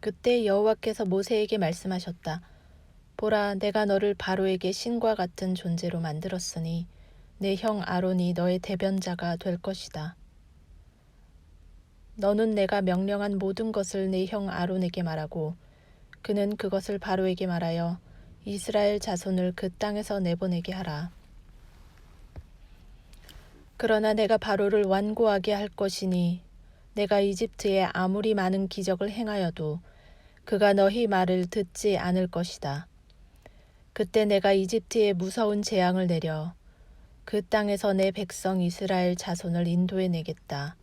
그때 여호와께서 모세에게 말씀하셨다. 보라, 내가 너를 바로에게 신과 같은 존재로 만들었으니 내 형 아론이 너의 대변자가 될 것이다. 너는 내가 명령한 모든 것을 내 형 아론에게 말하고 그는 그것을 바로에게 말하여 이스라엘 자손을 그 땅에서 내보내게 하라. 그러나 내가 바로를 완고하게 할 것이니 내가 이집트에 아무리 많은 기적을 행하여도 그가 너희 말을 듣지 않을 것이다. 그때 내가 이집트에 무서운 재앙을 내려 그 땅에서 내 백성 이스라엘 자손을 인도해 내겠다.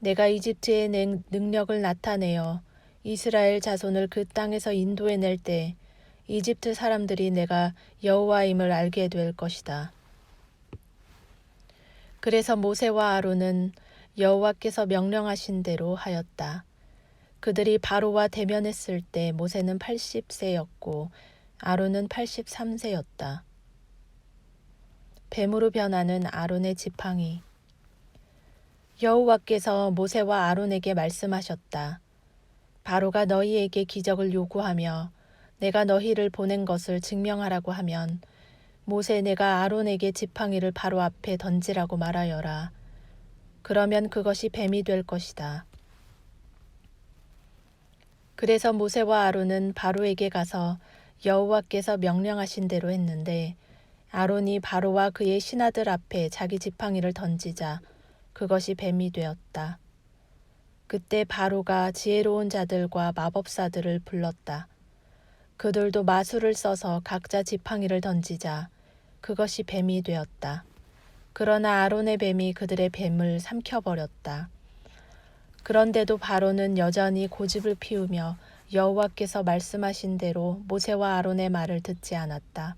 내가 이집트에 내 능력을 나타내어 이스라엘 자손을 그 땅에서 인도해 낼 때 이집트 사람들이 내가 여호와임을 알게 될 것이다. 그래서 모세와 아론은 여호와께서 명령하신 대로 하였다. 그들이 바로와 대면했을 때 모세는 80세였고 아론은 83세였다. 뱀으로 변하는 아론의 지팡이. 여호와께서 모세와 아론에게 말씀하셨다. 바로가 너희에게 기적을 요구하며 내가 너희를 보낸 것을 증명하라고 하면 모세 내가 아론에게 지팡이를 바로 앞에 던지라고 말하여라. 그러면 그것이 뱀이 될 것이다. 그래서 모세와 아론은 바로에게 가서 여호와께서 명령하신 대로 했는데 아론이 바로와 그의 신하들 앞에 자기 지팡이를 던지자 그것이 뱀이 되었다. 그때 바로가 지혜로운 자들과 마법사들을 불렀다. 그들도 마술을 써서 각자 지팡이를 던지자 그것이 뱀이 되었다. 그러나 아론의 뱀이 그들의 뱀을 삼켜버렸다. 그런데도 바로는 여전히 고집을 피우며 여호와께서 말씀하신 대로 모세와 아론의 말을 듣지 않았다.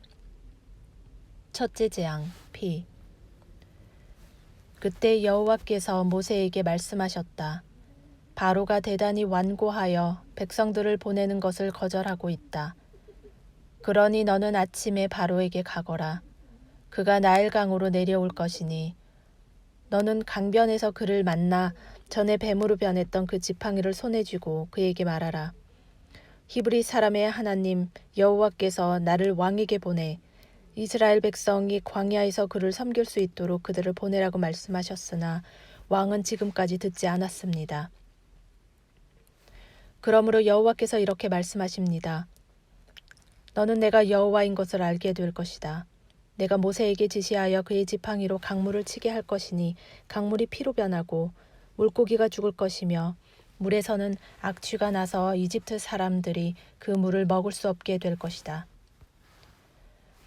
첫째 재앙, 피. 그때 여호와께서 모세에게 말씀하셨다. 바로가 대단히 완고하여 백성들을 보내는 것을 거절하고 있다. 그러니 너는 아침에 바로에게 가거라. 그가 나일강으로 내려올 것이니 너는 강변에서 그를 만나 전에 뱀으로 변했던 그 지팡이를 손에 쥐고 그에게 말하라. 히브리 사람의 하나님 여호와께서 나를 왕에게 보내 이스라엘 백성이 광야에서 그를 섬길 수 있도록 그들을 보내라고 말씀하셨으나 왕은 지금까지 듣지 않았습니다. 그러므로 여호와께서 이렇게 말씀하십니다. 너는 내가 여호와인 것을 알게 될 것이다. 내가 모세에게 지시하여 그의 지팡이로 강물을 치게 할 것이니 강물이 피로 변하고 물고기가 죽을 것이며 물에서는 악취가 나서 이집트 사람들이 그 물을 먹을 수 없게 될 것이다.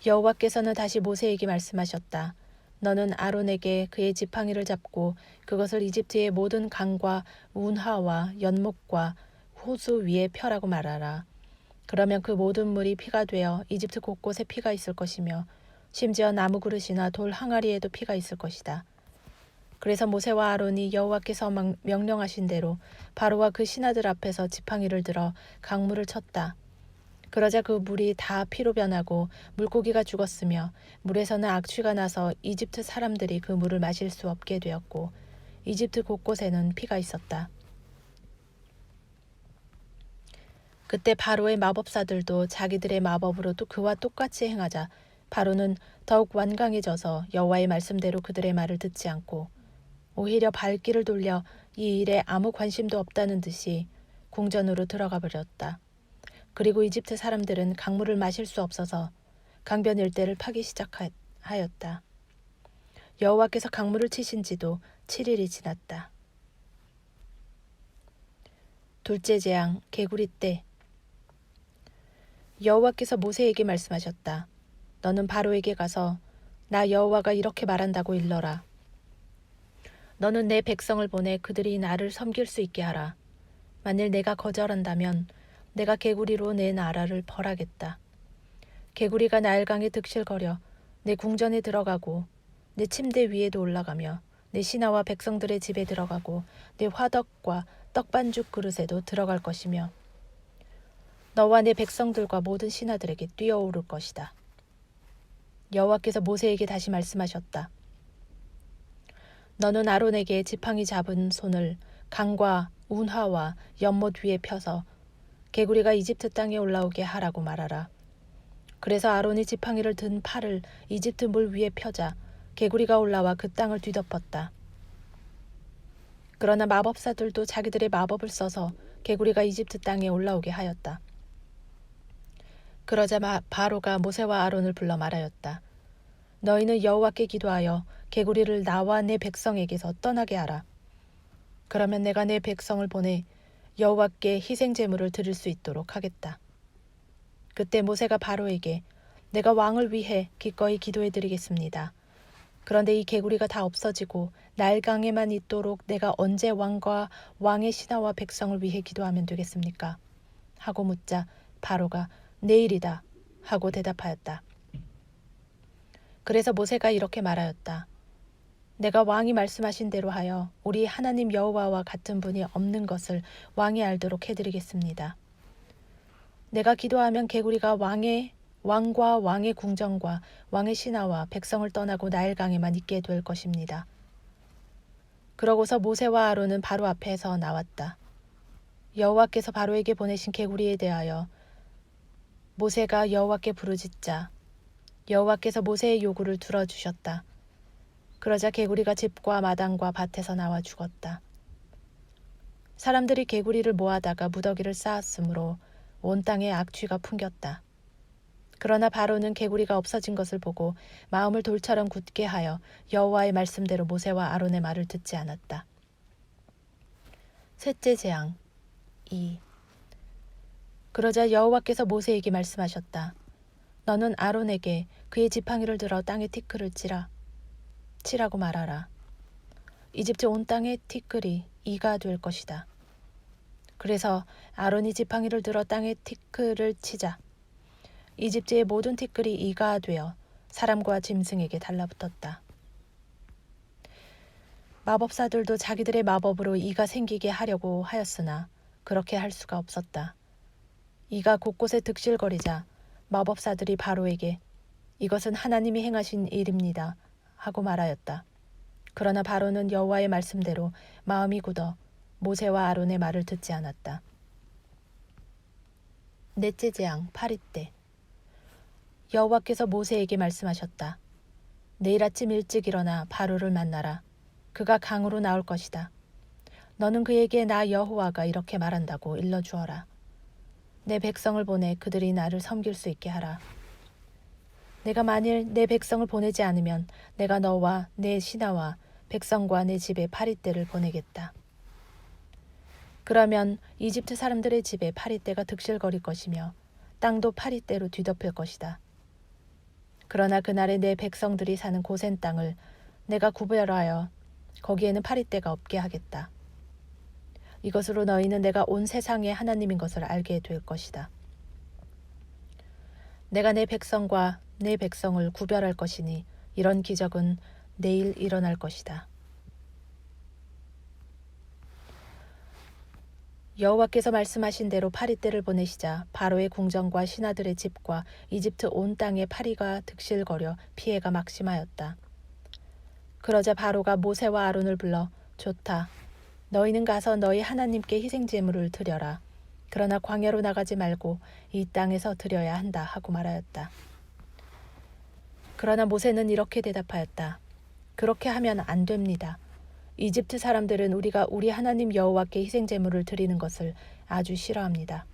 여호와께서는 다시 모세에게 말씀하셨다. 너는 아론에게 그의 지팡이를 잡고 그것을 이집트의 모든 강과 운하와 연못과 호수 위에 펴라고 말하라. 그러면 그 모든 물이 피가 되어 이집트 곳곳에 피가 있을 것이며 심지어 나무 그릇이나 돌 항아리에도 피가 있을 것이다. 그래서 모세와 아론이 여호와께서 명령하신 대로 바로와 그 신하들 앞에서 지팡이를 들어 강물을 쳤다. 그러자 그 물이 다 피로 변하고 물고기가 죽었으며 물에서는 악취가 나서 이집트 사람들이 그 물을 마실 수 없게 되었고 이집트 곳곳에는 피가 있었다. 그때 바로의 마법사들도 자기들의 마법으로 또 그와 똑같이 행하자 바로는 더욱 완강해져서 여호와의 말씀대로 그들의 말을 듣지 않고 오히려 발길을 돌려 이 일에 아무 관심도 없다는 듯이 궁전으로 들어가 버렸다. 그리고 이집트 사람들은 강물을 마실 수 없어서 강변 일대를 파기 시작하였다. 여호와께서 강물을 치신 지도 7일이 지났다. 둘째 재앙, 개구리 떼. 여호와께서 모세에게 말씀하셨다. 너는 바로에게 가서 나 여호와가 이렇게 말한다고 일러라. 너는 내 백성을 보내 그들이 나를 섬길 수 있게 하라. 만일 내가 거절한다면 내가 개구리로 내 나라를 벌하겠다. 개구리가 나일강에 득실거려 내 궁전에 들어가고 내 침대 위에도 올라가며 내 신하와 백성들의 집에 들어가고 내 화덕과 떡반죽 그릇에도 들어갈 것이며 너와 내 백성들과 모든 신하들에게 뛰어오를 것이다. 여호와께서 모세에게 다시 말씀하셨다. 너는 아론에게 지팡이 잡은 손을 강과 운하와 연못 위에 펴서 개구리가 이집트 땅에 올라오게 하라고 말하라. 그래서 아론이 지팡이를 든 팔을 이집트 물 위에 펴자 개구리가 올라와 그 땅을 뒤덮었다. 그러나 마법사들도 자기들의 마법을 써서 개구리가 이집트 땅에 올라오게 하였다. 그러자 바로가 모세와 아론을 불러 말하였다. 너희는 여호와께 기도하여 개구리를 나와 내 백성에게서 떠나게 하라. 그러면 내가 내 백성을 보내 여호와께 희생 제물을 드릴 수 있도록 하겠다. 그때 모세가 바로에게 내가 왕을 위해 기꺼이 기도해 드리겠습니다. 그런데 이 개구리가 다 없어지고 나일강에만 있도록 내가 언제 왕과 왕의 신하와 백성을 위해 기도하면 되겠습니까? 하고 묻자 바로가 내일이다 하고 대답하였다. 그래서 모세가 이렇게 말하였다. 내가 왕이 말씀하신 대로 하여 우리 하나님 여호와와 같은 분이 없는 것을 왕이 알도록 해드리겠습니다. 내가 기도하면 개구리가 왕과 왕의 궁정과 왕의 신하와 백성을 떠나고 나일강에만 있게 될 것입니다. 그러고서 모세와 아론은 바로 앞에서 나왔다. 여호와께서 바로에게 보내신 개구리에 대하여 모세가 여호와께 부르짖자 여호와께서 모세의 요구를 들어주셨다. 그러자 개구리가 집과 마당과 밭에서 나와 죽었다. 사람들이 개구리를 모아다가 무더기를 쌓았으므로 온 땅에 악취가 풍겼다. 그러나 바로는 개구리가 없어진 것을 보고 마음을 돌처럼 굳게 하여 여호와의 말씀대로 모세와 아론의 말을 듣지 않았다. 셋째 재앙 2. 그러자 여호와께서 모세에게 말씀하셨다. 너는 아론에게 그의 지팡이를 들어 땅에 티끌을 치라고 말하라. 이집트 온 땅의 티끌이 이가 될 것이다. 그래서 아론이 지팡이를 들어 땅에 티끌을 치자 이집트의 모든 티끌이 이가 되어 사람과 짐승에게 달라붙었다. 마법사들도 자기들의 마법으로 이가 생기게 하려고 하였으나 그렇게 할 수가 없었다. 이가 곳곳에 득실거리자 마법사들이 바로에게 이것은 하나님이 행하신 일입니다 하고 말하였다. 그러나 바로는 여호와의 말씀대로 마음이 굳어 모세와 아론의 말을 듣지 않았다. 넷째 재앙 파리떼. 여호와께서 모세에게 말씀하셨다. 내일 아침 일찍 일어나 바로를 만나라. 그가 강으로 나올 것이다. 너는 그에게 나 여호와가 이렇게 말한다고 일러주어라. 내 백성을 보내 그들이 나를 섬길 수 있게 하라. 내가 만일 내 백성을 보내지 않으면 내가 너와 내 신하와 백성과 내 집에 파리떼를 보내겠다. 그러면 이집트 사람들의 집에 파리떼가 득실거릴 것이며 땅도 파리떼로 뒤덮일 것이다. 그러나 그날에 내 백성들이 사는 고센 땅을 내가 구별하여 거기에는 파리떼가 없게 하겠다. 이것으로 너희는 내가 온 세상의 하나님인 것을 알게 될 것이다. 내가 내 백성과 내 백성을 구별할 것이니 이런 기적은 내일 일어날 것이다. 여호와께서 말씀하신 대로 파리떼를 보내시자 바로의 궁정과 신하들의 집과 이집트 온 땅에 파리가 득실거려 피해가 막심하였다. 그러자 바로가 모세와 아론을 불러 좋다. 너희는 가서 너희 하나님께 희생 제물을 드려라. 그러나 광야로 나가지 말고 이 땅에서 드려야 한다 하고 말하였다. 그러나 모세는 이렇게 대답하였다. 그렇게 하면 안 됩니다. 이집트 사람들은 우리가 우리 하나님 여호와께 희생 제물을 드리는 것을 아주 싫어합니다.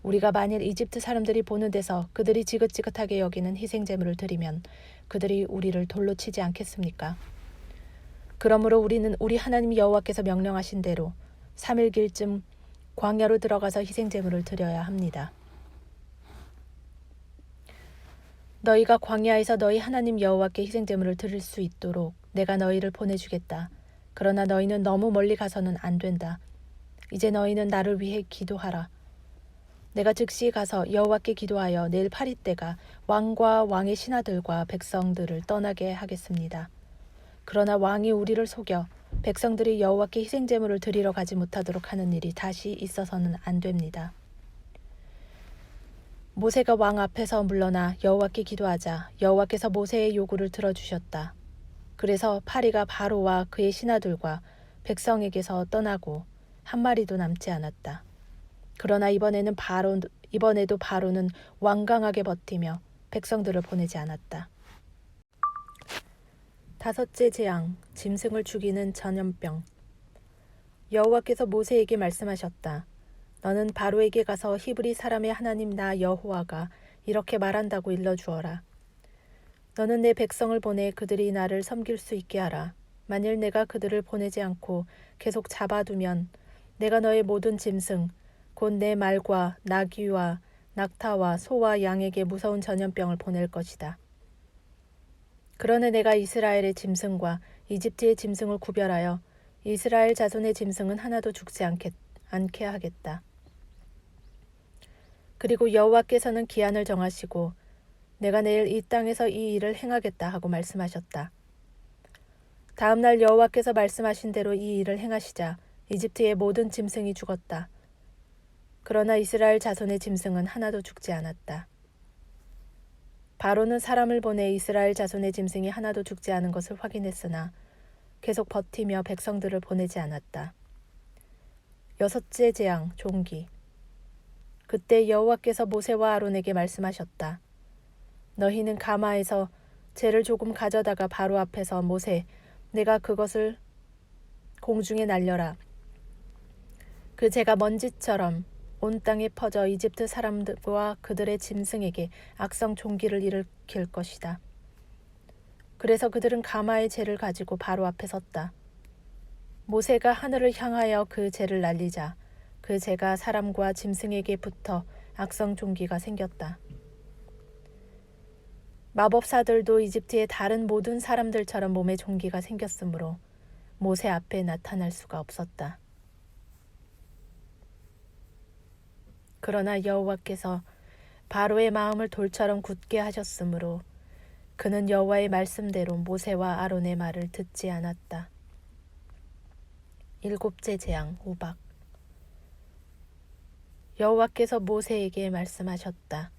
우리가 만일 이집트 사람들이 보는 데서 그들이 지긋지긋하게 여기는 희생 제물을 드리면 그들이 우리를 돌로 치지 않겠습니까? 그러므로 우리는 우리 하나님 여호와께서 명령하신 대로 3일길쯤 광야로 들어가서 희생 제물을 드려야 합니다. 너희가 광야에서 너희 하나님 여호와께 희생 제물을 드릴 수 있도록 내가 너희를 보내주겠다. 그러나 너희는 너무 멀리 가서는 안 된다. 이제 너희는 나를 위해 기도하라. 내가 즉시 가서 여호와께 기도하여 내일 파리떼가 왕과 왕의 신하들과 백성들을 떠나게 하겠습니다. 그러나 왕이 우리를 속여 백성들이 여호와께 희생 제물을 드리러 가지 못하도록 하는 일이 다시 있어서는 안 됩니다. 모세가 왕 앞에서 물러나 여호와께 기도하자 여호와께서 모세의 요구를 들어주셨다. 그래서 파리가 바로와 그의 신하들과 백성에게서 떠나고 한 마리도 남지 않았다. 그러나 이번에도 바로는 완강하게 버티며 백성들을 보내지 않았다. 다섯째 재앙, 짐승을 죽이는 전염병. 여호와께서 모세에게 말씀하셨다. 너는 바로에게 가서 히브리 사람의 하나님 나 여호와가 이렇게 말한다고 일러주어라. 너는 내 백성을 보내 그들이 나를 섬길 수 있게 하라. 만일 내가 그들을 보내지 않고 계속 잡아두면 내가 너의 모든 짐승, 곧 내 말과 나귀와 낙타와 소와 양에게 무서운 전염병을 보낼 것이다. 그러나 내가 이스라엘의 짐승과 이집트의 짐승을 구별하여 이스라엘 자손의 짐승은 하나도 죽지 않게 하겠다. 그리고 여호와께서는 기한을 정하시고 내가 내일 이 땅에서 이 일을 행하겠다 하고 말씀하셨다. 다음 날 여호와께서 말씀하신 대로 이 일을 행하시자 이집트의 모든 짐승이 죽었다. 그러나 이스라엘 자손의 짐승은 하나도 죽지 않았다. 바로는 사람을 보내 이스라엘 자손의 짐승이 하나도 죽지 않은 것을 확인했으나 계속 버티며 백성들을 보내지 않았다. 여섯째 재앙, 종기. 그때 여호와께서 모세와 아론에게 말씀하셨다. 너희는 가마에서 재를 조금 가져다가 바로 앞에서 모세, 내가 그것을 공중에 날려라. 그 재가 먼지처럼 온 땅에 퍼져 이집트 사람들과 그들의 짐승에게 악성 종기를 일으킬 것이다. 그래서 그들은 가마의 재를 가지고 바로 앞에 섰다. 모세가 하늘을 향하여 그 재를 날리자 그 재가 사람과 짐승에게 붙어 악성 종기가 생겼다. 마법사들도 이집트의 다른 모든 사람들처럼 몸에 종기가 생겼으므로 모세 앞에 나타날 수가 없었다. 그러나 여호와께서 바로의 마음을 돌처럼 굳게 하셨으므로 그는 여호와의 말씀대로 모세와 아론의 말을 듣지 않았다. 일곱째 재앙, 우박. 여호와께서 모세에게 말씀하셨다.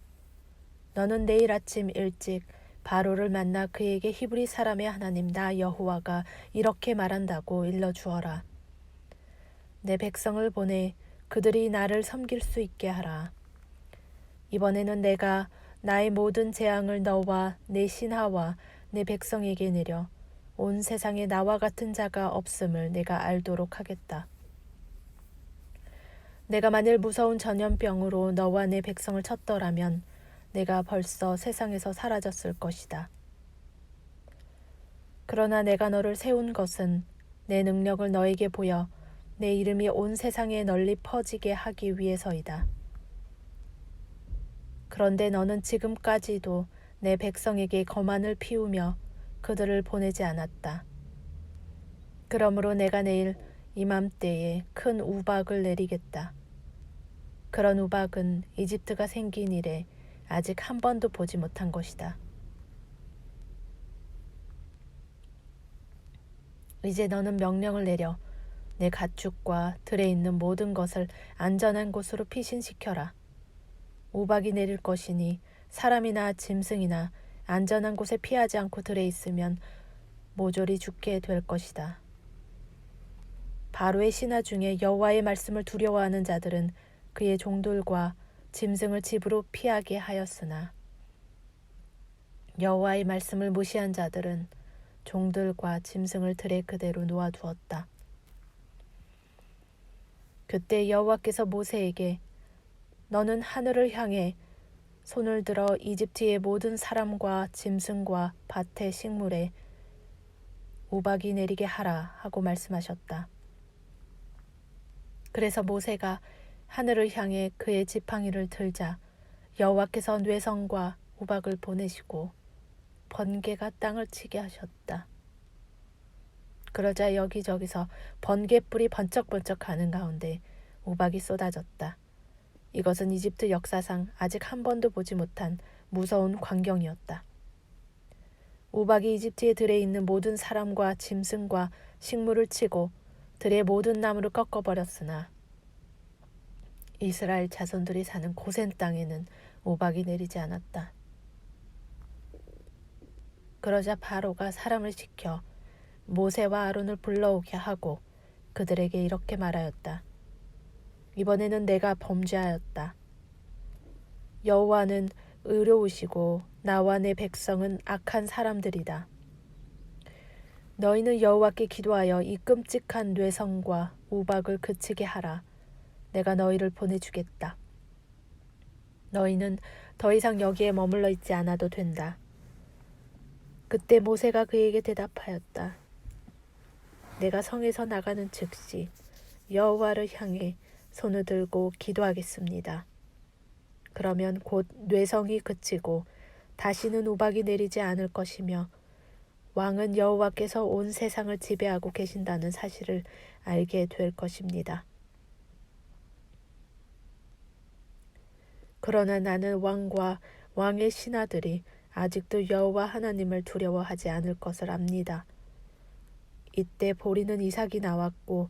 너는 내일 아침 일찍 바로를 만나 그에게 히브리 사람의 하나님 나 여호와가 이렇게 말한다고 일러주어라. 내 백성을 보내 그들이 나를 섬길 수 있게 하라. 이번에는 내가 나의 모든 재앙을 너와 내 신하와 내 백성에게 내려 온 세상에 나와 같은 자가 없음을 내가 알도록 하겠다. 내가 만일 무서운 전염병으로 너와 내 백성을 쳤더라면 내가 벌써 세상에서 사라졌을 것이다. 그러나 내가 너를 세운 것은 내 능력을 너에게 보여 내 이름이 온 세상에 널리 퍼지게 하기 위해서이다. 그런데 너는 지금까지도 내 백성에게 거만을 피우며 그들을 보내지 않았다. 그러므로 내가 내일 이맘때에 큰 우박을 내리겠다. 그런 우박은 이집트가 생긴 이래 아직 한 번도 보지 못한 것이다. 이제 너는 명령을 내려 내 가축과 들에 있는 모든 것을 안전한 곳으로 피신시켜라. 우박이 내릴 것이니 사람이나 짐승이나 안전한 곳에 피하지 않고 들에 있으면 모조리 죽게 될 것이다. 바로의 신하 중에 여호와의 말씀을 두려워하는 자들은 그의 종들과 짐승을 집으로 피하게 하였으나 여호와의 말씀을 무시한 자들은 종들과 짐승을 들에 그대로 놓아두었다. 그때 여호와께서 모세에게 너는 하늘을 향해 손을 들어 이집트의 모든 사람과 짐승과 밭의 식물에 우박이 내리게 하라 하고 말씀하셨다. 그래서 모세가 하늘을 향해 그의 지팡이를 들자 여호와께서 뇌성과 우박을 보내시고 번개가 땅을 치게 하셨다. 그러자 여기저기서 번개불이 번쩍번쩍 하는 가운데 우박이 쏟아졌다. 이것은 이집트 역사상 아직 한 번도 보지 못한 무서운 광경이었다. 우박이 이집트의 들에 있는 모든 사람과 짐승과 식물을 치고 들의 모든 나무를 꺾어버렸으나 이스라엘 자손들이 사는 고센 땅에는 우박이 내리지 않았다. 그러자 바로가 사람을 시켜 모세와 아론을 불러오게 하고 그들에게 이렇게 말하였다. 이번에는 내가 범죄하였다. 여호와는 의로우시고 나와 내 백성은 악한 사람들이다. 너희는 여호와께 기도하여 이 끔찍한 뇌성과 우박을 그치게 하라. 내가 너희를 보내주겠다. 너희는 더 이상 여기에 머물러 있지 않아도 된다. 그때 모세가 그에게 대답하였다. 내가 성에서 나가는 즉시 여호와를 향해 손을 들고 기도하겠습니다. 그러면 곧 뇌성이 그치고 다시는 우박이 내리지 않을 것이며 왕은 여호와께서 온 세상을 지배하고 계신다는 사실을 알게 될 것입니다. 그러나 나는 왕과 왕의 신하들이 아직도 여호와 하나님을 두려워하지 않을 것을 압니다. 이때 보리는 이삭이 나왔고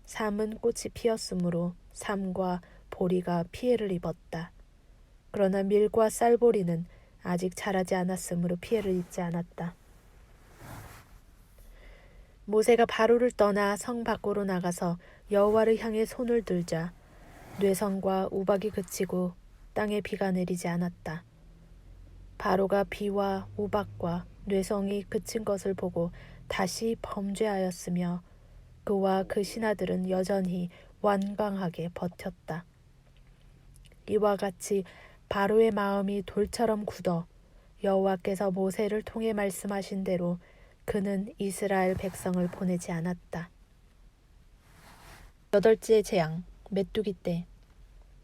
삶은 꽃이 피었으므로 삶과 보리가 피해를 입었다. 그러나 밀과 쌀보리는 아직 자라지 않았으므로 피해를 입지 않았다. 모세가 바로를 떠나 성 밖으로 나가서 여호와를 향해 손을 들자 뇌성과 우박이 그치고 땅에 비가 내리지 않았다. 바로가 비와 우박과 뇌성이 그친 것을 보고 다시 범죄하였으며 그와 그 신하들은 여전히 완강하게 버텼다. 이와 같이 바로의 마음이 돌처럼 굳어 여호와께서 모세를 통해 말씀하신 대로 그는 이스라엘 백성을 보내지 않았다. 8째 재앙, 메뚜기 떼.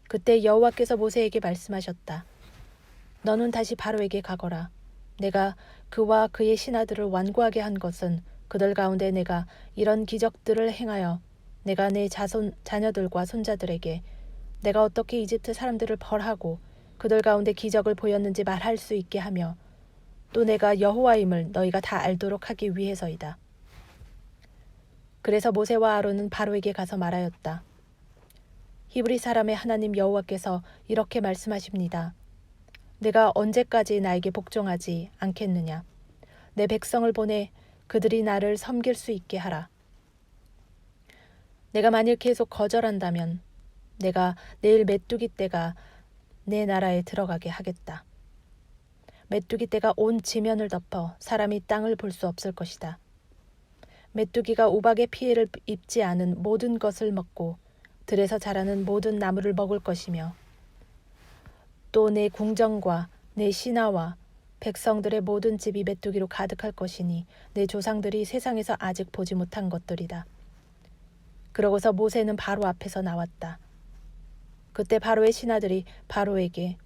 그때 여호와께서 모세에게 말씀하셨다. 너는 다시 바로에게 가거라. 내가 그와 그의 신하들을 완고하게 한 것은 그들 가운데 내가 이런 기적들을 행하여 내가 내 자녀들과 손자들에게 내가 어떻게 이집트 사람들을 벌하고 그들 가운데 기적을 보였는지 말할 수 있게 하며 또 내가 여호와임을 너희가 다 알도록 하기 위해서이다. 그래서 모세와 아론은 바로에게 가서 말하였다. 히브리 사람의 하나님 여호와께서 이렇게 말씀하십니다. 내가 언제까지 나에게 복종하지 않겠느냐. 내 백성을 보내 그들이 나를 섬길 수 있게 하라. 내가 만일 계속 거절한다면 내가 내일 메뚜기 떼가 내 나라에 들어가게 하겠다. 메뚜기 떼가 온 지면을 덮어 사람이 땅을 볼 수 없을 것이다. 메뚜기가 우박의 피해를 입지 않은 모든 것을 먹고 들에서 자라는 모든 나무를 먹을 것이며 또 내 궁정과 내 신하와 백성들의 모든 집이 메뚜기로 가득할 것이니 내 조상들이 세상에서 아직 보지 못한 것들이다. 그러고서 모세는 바로 앞에서 나왔다. 그때 바로의 신하들이 바로에게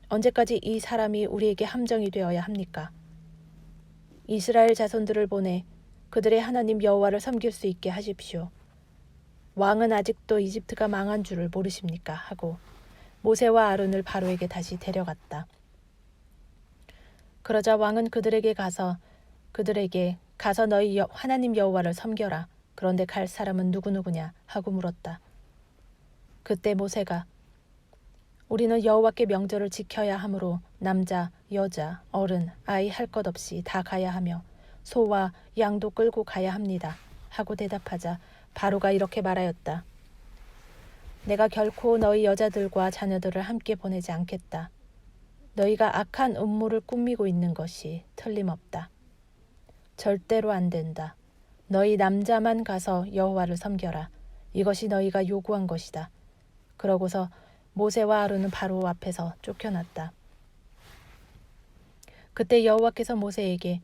언제까지 이 사람이 우리에게 함정이 되어야 합니까? 이스라엘 자손들을 보내 그들의 하나님 여호와를 섬길 수 있게 하십시오. 왕은 아직도 이집트가 망한 줄을 모르십니까? 하고 모세와 아론을 바로에게 다시 데려갔다. 그러자 왕은 그들에게 가서 너희 하나님 여호와를 섬겨라. 그런데 갈 사람은 누구누구냐? 하고 물었다. 그때 모세가 우리는 여호와께 명절을 지켜야 하므로 남자, 여자, 어른, 아이 할 것 없이 다 가야 하며 소와 양도 끌고 가야 합니다. 하고 대답하자 바로가 이렇게 말하였다. 내가 결코 너희 여자들과 자녀들을 함께 보내지 않겠다. 너희가 악한 음모를 꾸미고 있는 것이 틀림없다. 절대로 안 된다. 너희 남자만 가서 여호와를 섬겨라. 이것이 너희가 요구한 것이다. 그러고서 모세와 아론은 바로 앞에서 쫓겨났다. 그때 여호와께서 모세에게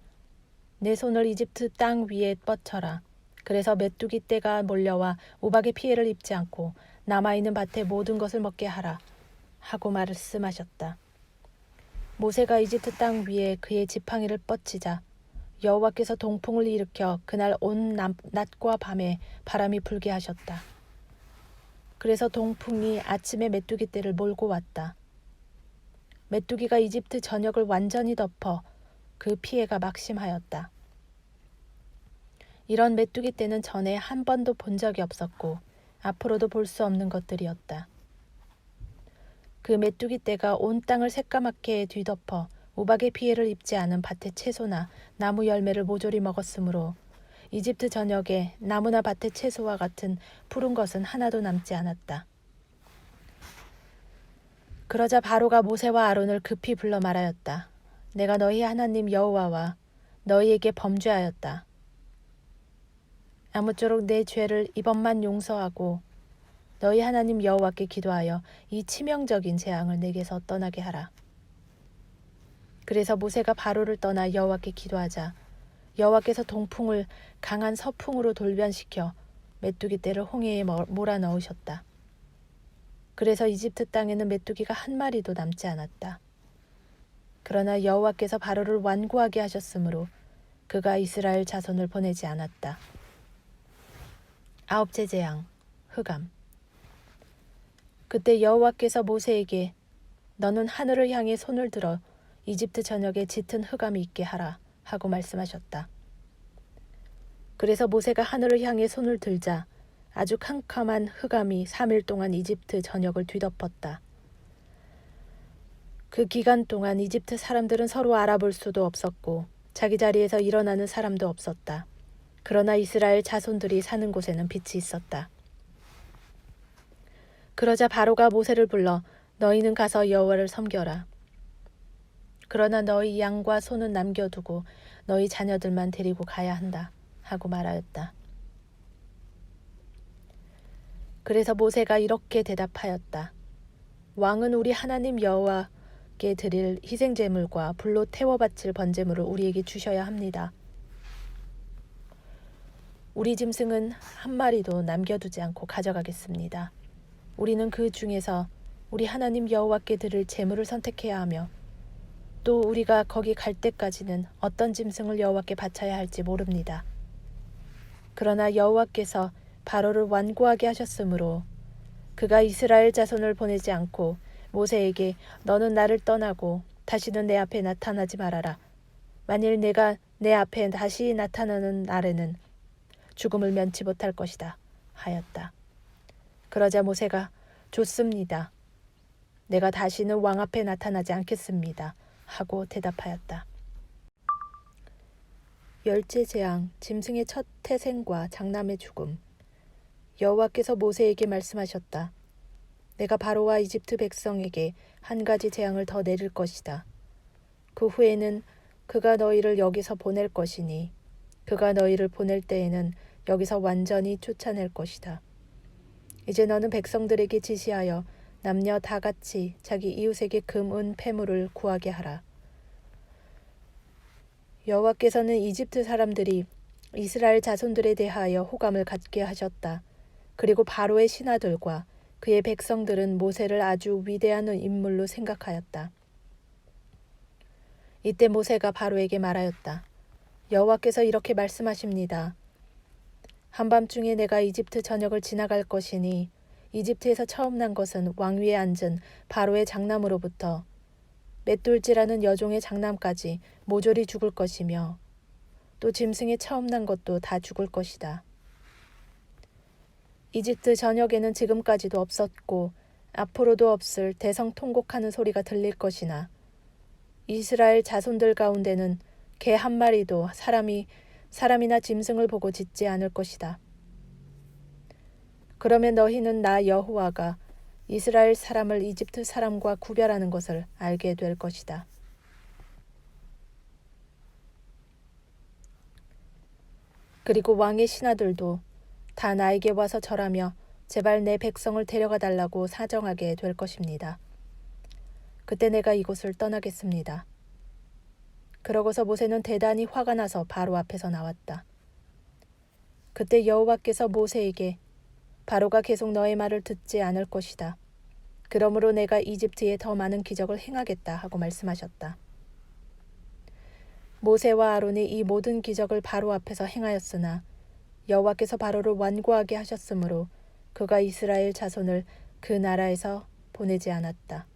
내 손을 이집트 땅 위에 뻗쳐라. 그래서 메뚜기 떼가 몰려와 우박의 피해를 입지 않고 남아있는 밭의 모든 것을 먹게 하라. 하고 말씀하셨다. 모세가 이집트 땅 위에 그의 지팡이를 뻗치자 여호와께서 동풍을 일으켜 그날 온 낮과 밤에 바람이 불게 하셨다. 그래서 동풍이 아침에 메뚜기 떼를 몰고 왔다. 메뚜기가 이집트 전역을 완전히 덮어 그 피해가 막심하였다. 이런 메뚜기 떼는 전에 한 번도 본 적이 없었고 앞으로도 볼 수 없는 것들이었다. 그 메뚜기 떼가 온 땅을 새까맣게 뒤덮어 우박의 피해를 입지 않은 밭의 채소나 나무 열매를 모조리 먹었으므로 이집트 전역에 나무나 밭의 채소와 같은 푸른 것은 하나도 남지 않았다. 그러자 바로가 모세와 아론을 급히 불러 말하였다. 내가 너희 하나님 여호와와 너희에게 범죄하였다. 아무쪼록 내 죄를 이번만 용서하고 너희 하나님 여호와께 기도하여 이 치명적인 재앙을 내게서 떠나게 하라. 그래서 모세가 바로를 떠나 여호와께 기도하자 여호와께서 동풍을 강한 서풍으로 돌변시켜 메뚜기 떼를 홍해에 몰아넣으셨다. 그래서 이집트 땅에는 메뚜기가 한 마리도 남지 않았다. 그러나 여호와께서 바로를 완고하게 하셨으므로 그가 이스라엘 자손을 보내지 않았다. 아홉째 재앙, 흑암. 그때 여호와께서 모세에게 너는 하늘을 향해 손을 들어 이집트 전역에 짙은 흑암이 있게 하라 하고 말씀하셨다. 그래서 모세가 하늘을 향해 손을 들자 아주 캄캄한 흑암이 3일 동안 이집트 전역을 뒤덮었다. 그 기간 동안 이집트 사람들은 서로 알아볼 수도 없었고 자기 자리에서 일어나는 사람도 없었다. 그러나 이스라엘 자손들이 사는 곳에는 빛이 있었다. 그러자 바로가 모세를 불러 너희는 가서 여호와를 섬겨라. 그러나 너희 양과 소는 남겨두고 너희 자녀들만 데리고 가야 한다 하고 말하였다. 그래서 모세가 이렇게 대답하였다. 왕은 우리 하나님 여호와께 드릴 희생제물과 불로 태워 바칠 번제물을 우리에게 주셔야 합니다. 우리 짐승은 한 마리도 남겨두지 않고 가져가겠습니다. 우리는 그 중에서 우리 하나님 여호와께 드릴 제물을 선택해야 하며 또 우리가 거기 갈 때까지는 어떤 짐승을 여호와께 바쳐야 할지 모릅니다. 그러나 여호와께서 바로를 완고하게 하셨으므로 그가 이스라엘 자손을 보내지 않고 모세에게 너는 나를 떠나고 다시는 내 앞에 나타나지 말아라. 만일 내가 내 앞에 다시 나타나는 날에는 죽음을 면치 못할 것이다 하였다. 그러자 모세가 좋습니다. 내가 다시는 왕 앞에 나타나지 않겠습니다 하고 대답하였다. 열째 재앙, 짐승의 첫 태생과 장남의 죽음. 여호와께서 모세에게 말씀하셨다. 내가 바로와 이집트 백성에게 한 가지 재앙을 더 내릴 것이다. 그 후에는 그가 너희를 여기서 보낼 것이니 그가 너희를 보낼 때에는 여기서 완전히 쫓아낼 것이다. 이제 너는 백성들에게 지시하여 남녀 다 같이 자기 이웃에게 금, 은, 패물을 구하게 하라. 여호와께서는 이집트 사람들이 이스라엘 자손들에 대하여 호감을 갖게 하셨다. 그리고 바로의 신하들과 그의 백성들은 모세를 아주 위대한 인물로 생각하였다. 이때 모세가 바로에게 말하였다. 여호와께서 이렇게 말씀하십니다. 한밤중에 내가 이집트 전역을 지나갈 것이니 이집트에서 처음 난 것은 왕위에 앉은 바로의 장남으로부터 맷돌지라는 여종의 장남까지 모조리 죽을 것이며 또 짐승의 처음 난 것도 다 죽을 것이다. 이집트 전역에는 지금까지도 없었고 앞으로도 없을 대성통곡하는 소리가 들릴 것이나 이스라엘 자손들 가운데는 개 한 마리도 사람이나 짐승을 보고 짖지 않을 것이다. 그러면 너희는 나 여호와가 이스라엘 사람을 이집트 사람과 구별하는 것을 알게 될 것이다. 그리고 왕의 신하들도 다 나에게 와서 절하며 제발 내 백성을 데려가 달라고 사정하게 될 것입니다. 그때 내가 이곳을 떠나겠습니다. 그러고서 모세는 대단히 화가 나서 바로 앞에서 나왔다. 그때 여호와께서 모세에게 바로가 계속 너의 말을 듣지 않을 것이다. 그러므로 내가 이집트에 더 많은 기적을 행하겠다 하고 말씀하셨다. 모세와 아론이 이 모든 기적을 바로 앞에서 행하였으나 여호와께서 바로를 완고하게 하셨으므로 그가 이스라엘 자손을 그 나라에서 보내지 않았다.